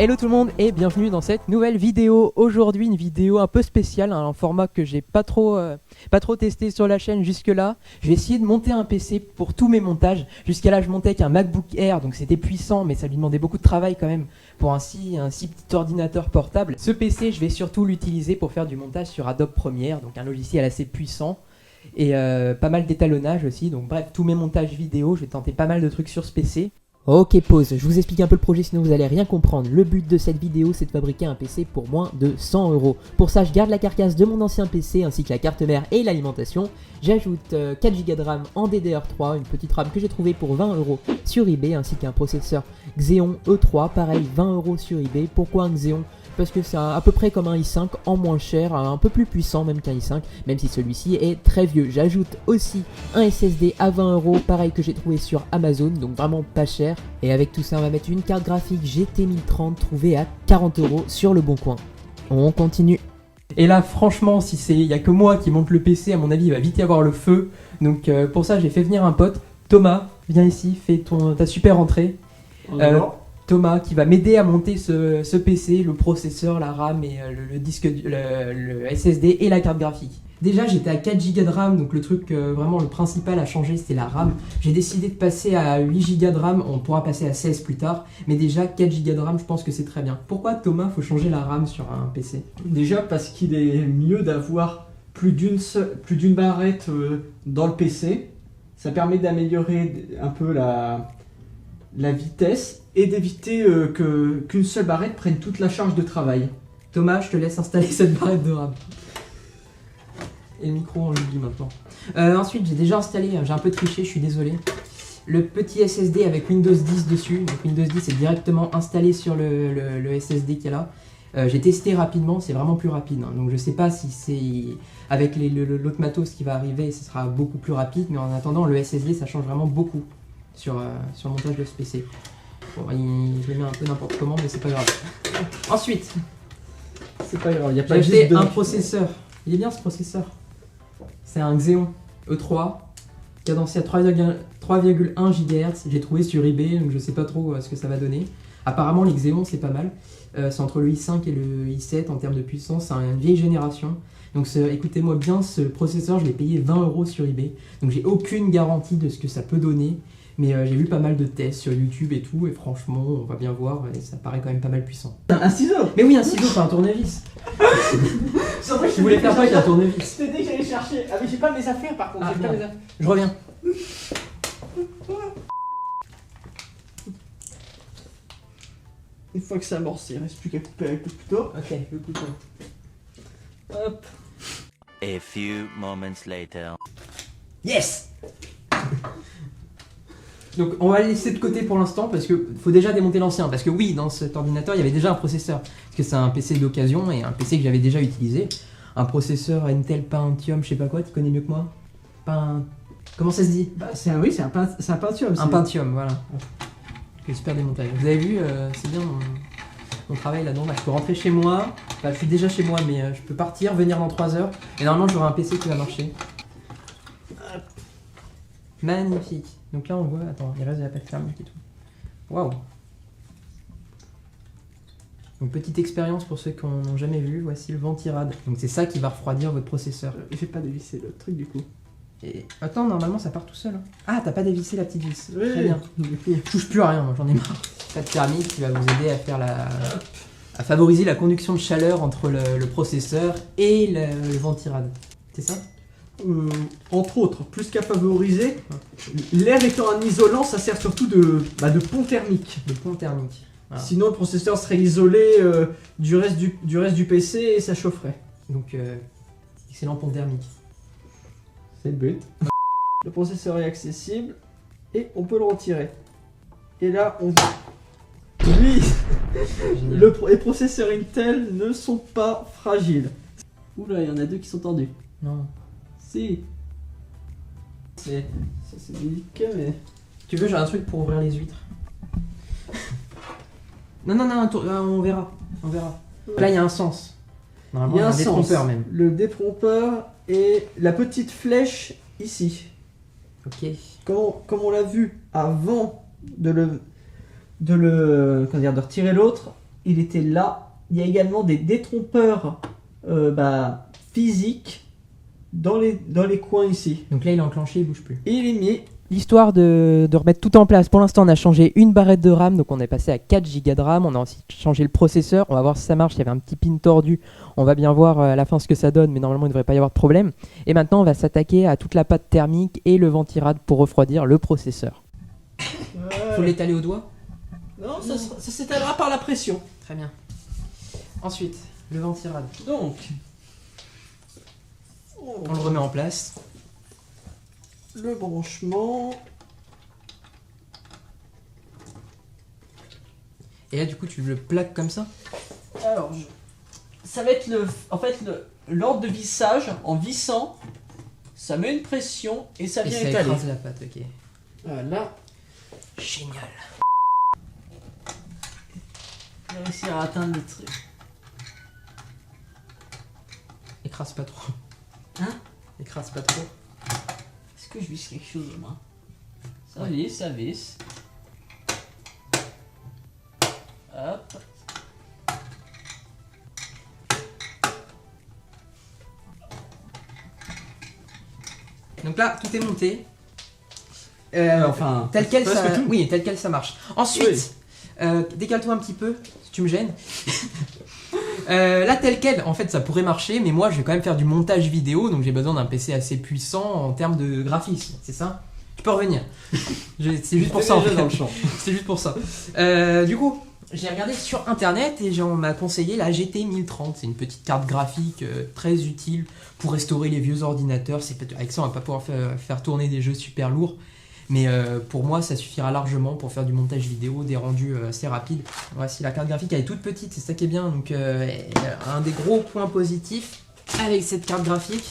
Hello tout le monde et bienvenue dans cette nouvelle vidéo. Aujourd'hui une vidéo un peu spéciale, un format que j'ai pas trop testé sur la chaîne jusque là. Je vais essayer de monter un PC pour tous mes montages. Jusqu'à là je montais avec un MacBook Air, donc c'était puissant mais ça lui demandait beaucoup de travail quand même pour un si petit ordinateur portable. Ce PC je vais surtout l'utiliser pour faire du montage sur Adobe Premiere, donc un logiciel assez puissant. Et pas mal d'étalonnage aussi, donc bref, tous mes montages vidéo, je vais tenter pas mal de trucs sur ce PC. Ok, pause, je vous explique un peu le projet sinon vous allez rien comprendre. Le but de cette vidéo c'est de fabriquer un PC pour moins de 100 €. Pour ça je garde la carcasse de mon ancien PC ainsi que la carte mère et l'alimentation. J'ajoute 4 Go de RAM en DDR3, une petite RAM que j'ai trouvée pour 20 € sur eBay, ainsi qu'un processeur Xeon E3, pareil 20 € sur eBay. Pourquoi un Xeon ? Parce que c'est à peu près comme un i5 en moins cher, un peu plus puissant même qu'un i5, même si celui-ci est très vieux. J'ajoute aussi un SSD à 20 €, pareil que j'ai trouvé sur Amazon, donc vraiment pas cher. Et avec tout ça, on va mettre une carte graphique GT 1030 trouvée à 40 € sur le bon coin. On continue. Et là, franchement, si il y a que moi qui monte le PC, à mon avis, il va vite y avoir le feu. Donc pour ça, j'ai fait venir un pote. Thomas, viens ici, fais ta super entrée. Thomas qui va m'aider à monter ce PC, le processeur, la RAM et le disque, le SSD et la carte graphique. Déjà j'étais à 4 Go de RAM, donc le truc vraiment le principal à changer c'était la RAM. J'ai décidé de passer à 8 Go de RAM, on pourra passer à 16 plus tard, mais déjà 4 Go de RAM je pense que c'est très bien. Pourquoi Thomas faut changer la RAM sur un PC ? Déjà parce qu'il est mieux d'avoir plus d'une barrette dans le PC. Ça permet d'améliorer un peu la vitesse et d'éviter qu'une seule barrette prenne toute la charge de travail. Thomas, je te laisse installer cette barrette de RAM. Et le micro, on l'oublie maintenant. Ensuite, j'ai déjà installé, j'ai un peu triché, je suis désolé, le petit SSD avec Windows 10 dessus. Donc Windows 10 est directement installé sur le SSD qu'il y a là. J'ai testé rapidement, c'est vraiment plus rapide. Hein. Donc je sais pas si c'est avec l'autre matos qui va arriver, ce sera beaucoup plus rapide. Mais en attendant, le SSD, ça change vraiment beaucoup sur le montage de ce PC. Bon, je le mets un peu n'importe comment, mais c'est pas grave. Ensuite, c'est pas grave, il y a pas j'ai juste acheté un processeur. Il est bien ce processeur. C'est un Xeon E3, cadencé à 3,1 GHz. J'ai trouvé sur eBay, donc je sais pas trop ce que ça va donner. Apparemment, les Xeon c'est pas mal. C'est entre le i5 et le i7 en termes de puissance. C'est une vieille génération. Donc écoutez-moi bien, ce processeur, je l'ai payé 20 € sur eBay. Donc j'ai aucune garantie de ce que ça peut donner. Mais j'ai vu pas mal de tests sur YouTube et tout, et franchement, on va bien voir, et ça paraît quand même pas mal puissant. Un ciseau. Mais oui, un ciseau, pas un tournevis. Je voulais faire pas avec un tournevis. Je t'ai dit que j'allais chercher. Ah mais j'ai pas mes affaires par contre. Ah, je reviens. Une fois que c'est amorcé, il reste plus qu'à couper avec le couteau. Ok, le couteau. Hop. A few moments later. Yes. Donc on va le laisser de côté pour l'instant parce que faut déjà démonter l'ancien. Parce que oui, dans cet ordinateur il y avait déjà un processeur. Parce que c'est un PC d'occasion et un PC que j'avais déjà utilisé. Un processeur Intel Pentium, je sais pas quoi, tu connais mieux que moi. Comment ça se dit ? Bah, c'est un Pentium. Un Pentium, voilà. Ok, super démontage. Vous avez vu, c'est bien mon travail là-dedans. Là, je peux rentrer chez moi. Enfin, je suis déjà chez moi, mais je peux partir, venir dans 3 heures. Et normalement j'aurai un PC qui va marcher. Magnifique. Donc là on voit, attends, il reste de la pâte thermique et tout. Waouh. Donc petite expérience pour ceux qui n'ont jamais vu, voici le ventirad. Donc c'est ça qui va refroidir votre processeur. J'ai pas dévissé le truc du coup. Et attends, normalement ça part tout seul. Hein. Ah, t'as pas dévissé la petite vis. Oui. Très bien. Je touche plus à rien, moi j'en ai marre. Pâte thermique qui va vous aider à faire à favoriser la conduction de chaleur entre le processeur et le ventirad. C'est ça ? Entre autres, plus qu'à favoriser, l'air étant un isolant, ça sert surtout de pont thermique. De pont thermique. Voilà. Sinon, le processeur serait isolé du reste du PC et ça chaufferait. Donc, excellent pont thermique. C'est le but. Le processeur est accessible et on peut le retirer. Et là, on voit. Oui, les processeurs Intel ne sont pas fragiles. Oula, il y en a deux qui sont tendus. Non. Si. Ça c'est délicat mais... Tu veux, j'ai un truc pour ouvrir les huîtres. Non, on verra. Là, il y a un sens. Normalement, Il y a un détrompeur sens. même. Le détrompeur et la petite flèche ici. Ok. Comme on l'a vu avant de retirer l'autre, il était là. Il y a également des détrompeurs physiques dans les coins ici. Donc là, il est enclenché, il bouge plus. Et il est mis. L'histoire de remettre tout en place, pour l'instant on a changé une barrette de RAM, donc on est passé à 4 Go de RAM, on a aussi changé le processeur, on va voir si ça marche, il y avait un petit pin tordu, on va bien voir à la fin ce que ça donne, mais normalement il ne devrait pas y avoir de problème. Et maintenant on va s'attaquer à toute la pâte thermique et le ventirad pour refroidir le processeur. Faut l'étaler au doigt? Non, ça s'étalera par la pression. Très bien. Ensuite, le ventirad. Donc, On le remet en place. le branchement. Et là du coup tu le plaques comme ça? Alors, ça va être l'ordre de vissage. En vissant, ça met une pression et ça Et vient ça étaler. écrase la pâte, ok. Voilà. Génial. Je vais réussir à atteindre le truc. Écrase pas trop. Hein? Écrase pas trop. Est-ce que je visse quelque chose, moi? Ça Ouais. visse, ça visse. Hop. Donc là, tout est monté. Enfin, Tel quel, presque ça... tout. Oui, tel quel ça marche. Ensuite, décale-toi un petit peu, si tu me gênes. Là, tel quel, en fait, ça pourrait marcher, mais moi, je vais quand même faire du montage vidéo, donc j'ai besoin d'un PC assez puissant en termes de graphisme, c'est ça? Tu peux revenir. C'est juste pour ça, en fait. dans le champ. C'est juste pour ça. Du coup, j'ai regardé sur internet et on m'a conseillé la GT 1030. C'est une petite carte graphique très utile pour restaurer les vieux ordinateurs. Avec ça, on va pas pouvoir faire tourner des jeux super lourds. Mais pour moi, ça suffira largement pour faire du montage vidéo, des rendus assez rapides. Voici la carte graphique, elle est toute petite, c'est ça qui est bien. Donc, un des gros points positifs avec cette carte graphique,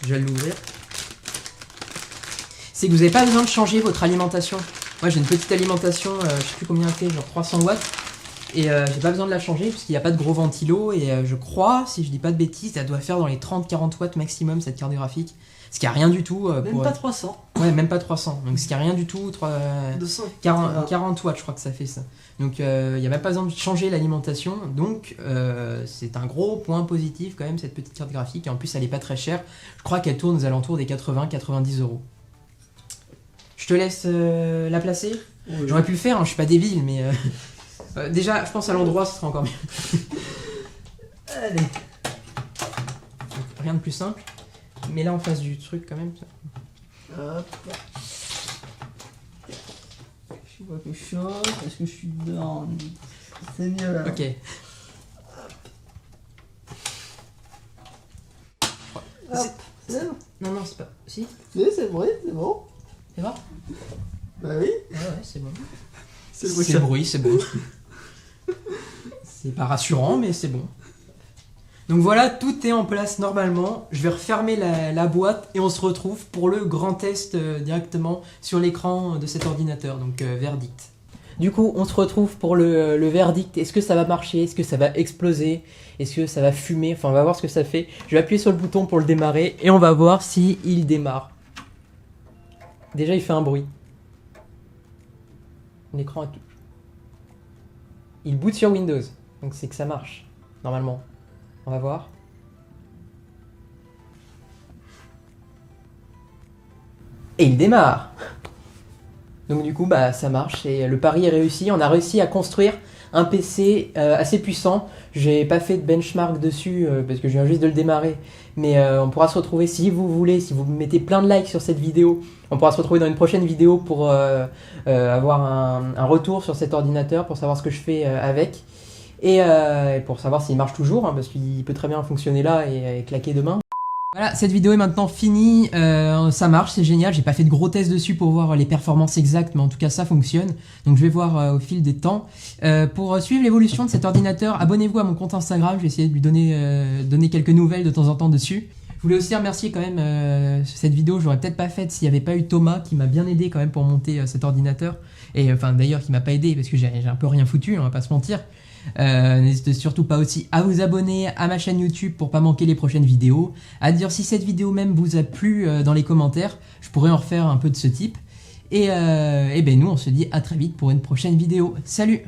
je vais l'ouvrir, c'est que vous n'avez pas besoin de changer votre alimentation. Moi j'ai une petite alimentation, je sais plus combien c'est, genre 300 watts. Et j'ai pas besoin de la changer parce qu'il n'y a pas de gros ventilo. Et je crois, si je dis pas de bêtises, ça doit faire dans les 30-40 watts maximum cette carte graphique. Ce qui a rien du tout. Même pas 300. Ouais, même pas 300. Donc ce qui a rien du tout. 200. 40 watts, je crois que ça fait ça. Donc il n'y a même pas besoin de changer l'alimentation. Donc c'est un gros point positif quand même cette petite carte graphique. Et en plus elle est pas très chère. Je crois qu'elle tourne aux alentours des 80-90 euros. Je te laisse la placer. Oui. J'aurais pu le faire, hein, je suis pas débile, mais déjà je pense à l'endroit ce sera encore mieux. Allez. Donc, rien de plus simple. Mais là en face du truc quand même. Hop. Je vois quelque chose. Est-ce que je suis dedans? C'est mieux là. Ok. Hop. C'est bon. Non, c'est pas. Si? Oui, c'est vrai, c'est bon. C'est bon? Bah oui. Ouais, c'est bon. C'est C'est le bruit, c'est bon. C'est pas rassurant, mais c'est bon. Donc voilà, tout est en place normalement. Je vais refermer la boîte et on se retrouve pour le grand test directement sur l'écran de cet ordinateur. Donc verdict. Du coup, on se retrouve pour le verdict. Est-ce que ça va marcher? Est-ce que ça va exploser? Est-ce que ça va fumer? Enfin, on va voir ce que ça fait. Je vais appuyer sur le bouton pour le démarrer et on va voir si il démarre. Déjà, il fait un bruit. L'écran est tout. Il boot sur Windows, donc c'est que ça marche, normalement. On va voir. Et il démarre. Donc du coup, bah, ça marche et le pari est réussi. On a réussi à construire un PC assez puissant. J'ai pas fait de benchmark dessus parce que je viens juste de le démarrer. Mais on pourra se retrouver si vous voulez, si vous mettez plein de likes sur cette vidéo. On pourra se retrouver dans une prochaine vidéo pour avoir un retour sur cet ordinateur, pour savoir ce que je fais avec. Et pour savoir s'il marche toujours, hein, parce qu'il peut très bien fonctionner là et claquer demain. Voilà, cette vidéo est maintenant finie, ça marche, c'est génial, j'ai pas fait de gros tests dessus pour voir les performances exactes, mais en tout cas ça fonctionne, donc je vais voir au fil des temps. Pour suivre l'évolution de cet ordinateur, abonnez-vous à mon compte Instagram, je vais essayer de lui donner quelques nouvelles de temps en temps dessus. Je voulais aussi remercier quand même cette vidéo, j'aurais peut-être pas faite s'il n'y avait pas eu Thomas qui m'a bien aidé quand même pour monter cet ordinateur, et enfin d'ailleurs qui m'a pas aidé parce que j'ai un peu rien foutu, on va pas se mentir. N'hésitez surtout pas aussi à vous abonner à ma chaîne YouTube pour pas manquer les prochaines vidéos, à dire si cette vidéo même vous a plu dans les commentaires, je pourrais en refaire un peu de ce type, et ben nous on se dit à très vite pour une prochaine vidéo. Salut!